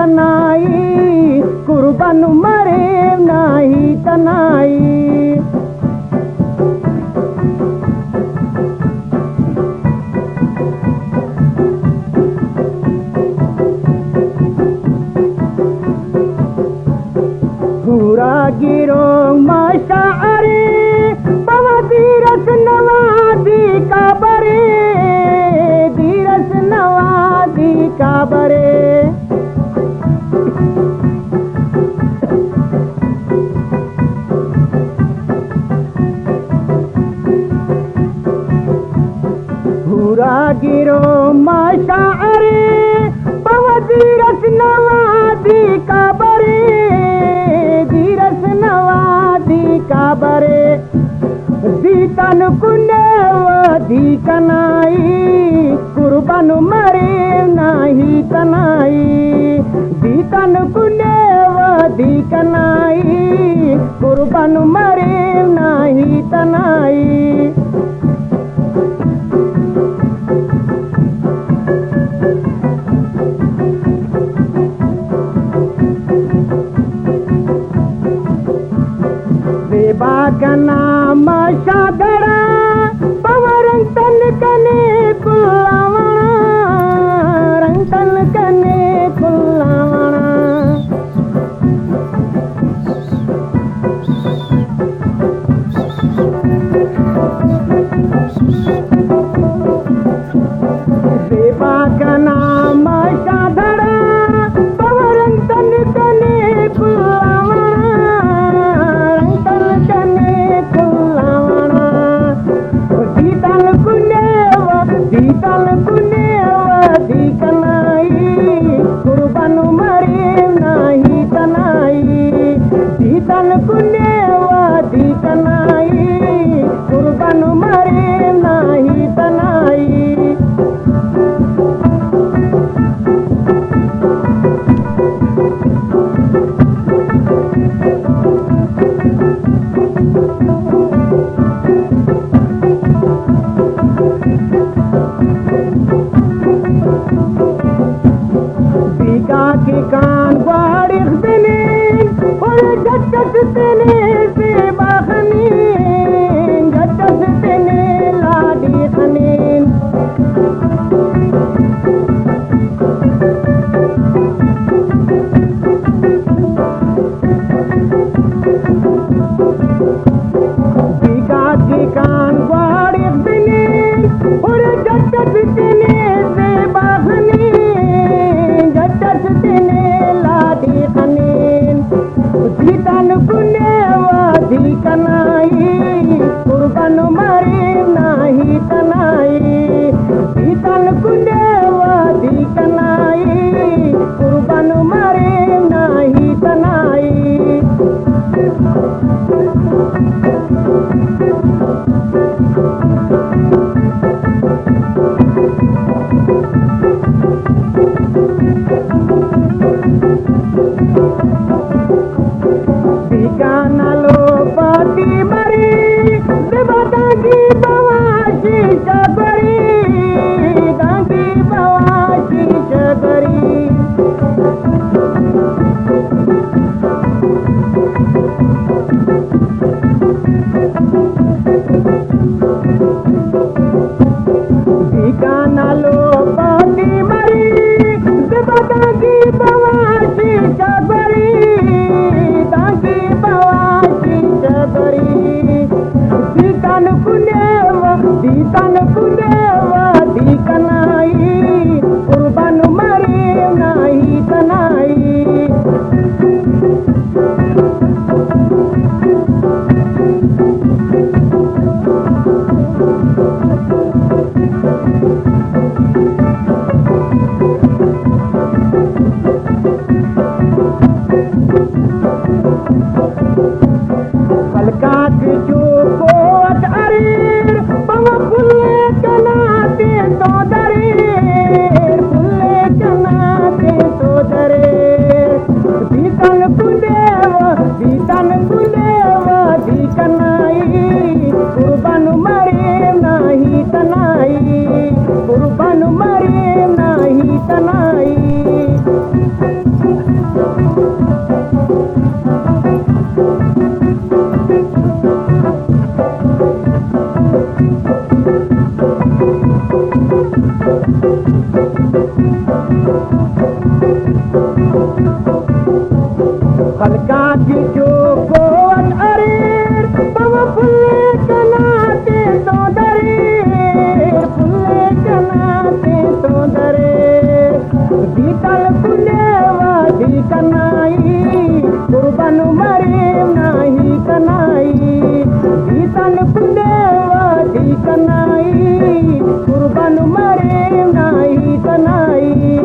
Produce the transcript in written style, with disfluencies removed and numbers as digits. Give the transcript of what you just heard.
तनाई कुर्बान मरे नाही तनाई पूरा गिरो मशारे पवतीरस नवादी काबरे धीरस नवादी काबरे पूरा गिरो मशारे पवतीरस नवादी काबरे धीरस नवादी काबरे दीतन कुनेवधी कनाई कुर्बान मरे नाही तनाई दीतन कुनेवधी कनाई कुर्बान मरे नाही तनाई बागना मशागड़ा पवरंग तन कने कुल्लावना रंग तन कने कुल्लावना बागना मशागड़ा पवरंग तन कने कुल्लावना दीतल कुनेवधी कनाई कुर्बान मरे नाही तनाई दीतल कुनेवधी कनाई कुर्बान मरे नाही तनाई कान वारिख दिलीन और झटस तेने से बाखनीन झटस तेने लाडी खनीन बिगा की कान वारिख दिलीन और झटस तेने से बाखनीन दीतन कुनेवधी कनाई कुर्बान मरे नाही तनाई दीतन कुनेवधी कनाई कुर्बान मरे नाही तनाई गानालो पति मरी देवतांगी बवाशी चबरी गांगी बवाशी चबरी गानालो पति मरी देवतांगी बवाशी चबरी दीतन कुनेवधी कनाई कुर्बान मरे नाही तनाई कुर्बान हलकाची चोकोन अरेर पव फुले कनाते तो दरेर फुले कनाते तो दरेर बीतल फुले वादी कनाई कुर्बान मरे नाही कनाई बीतल फुले वादी कनाई कुर्बान मरे नाही कनाई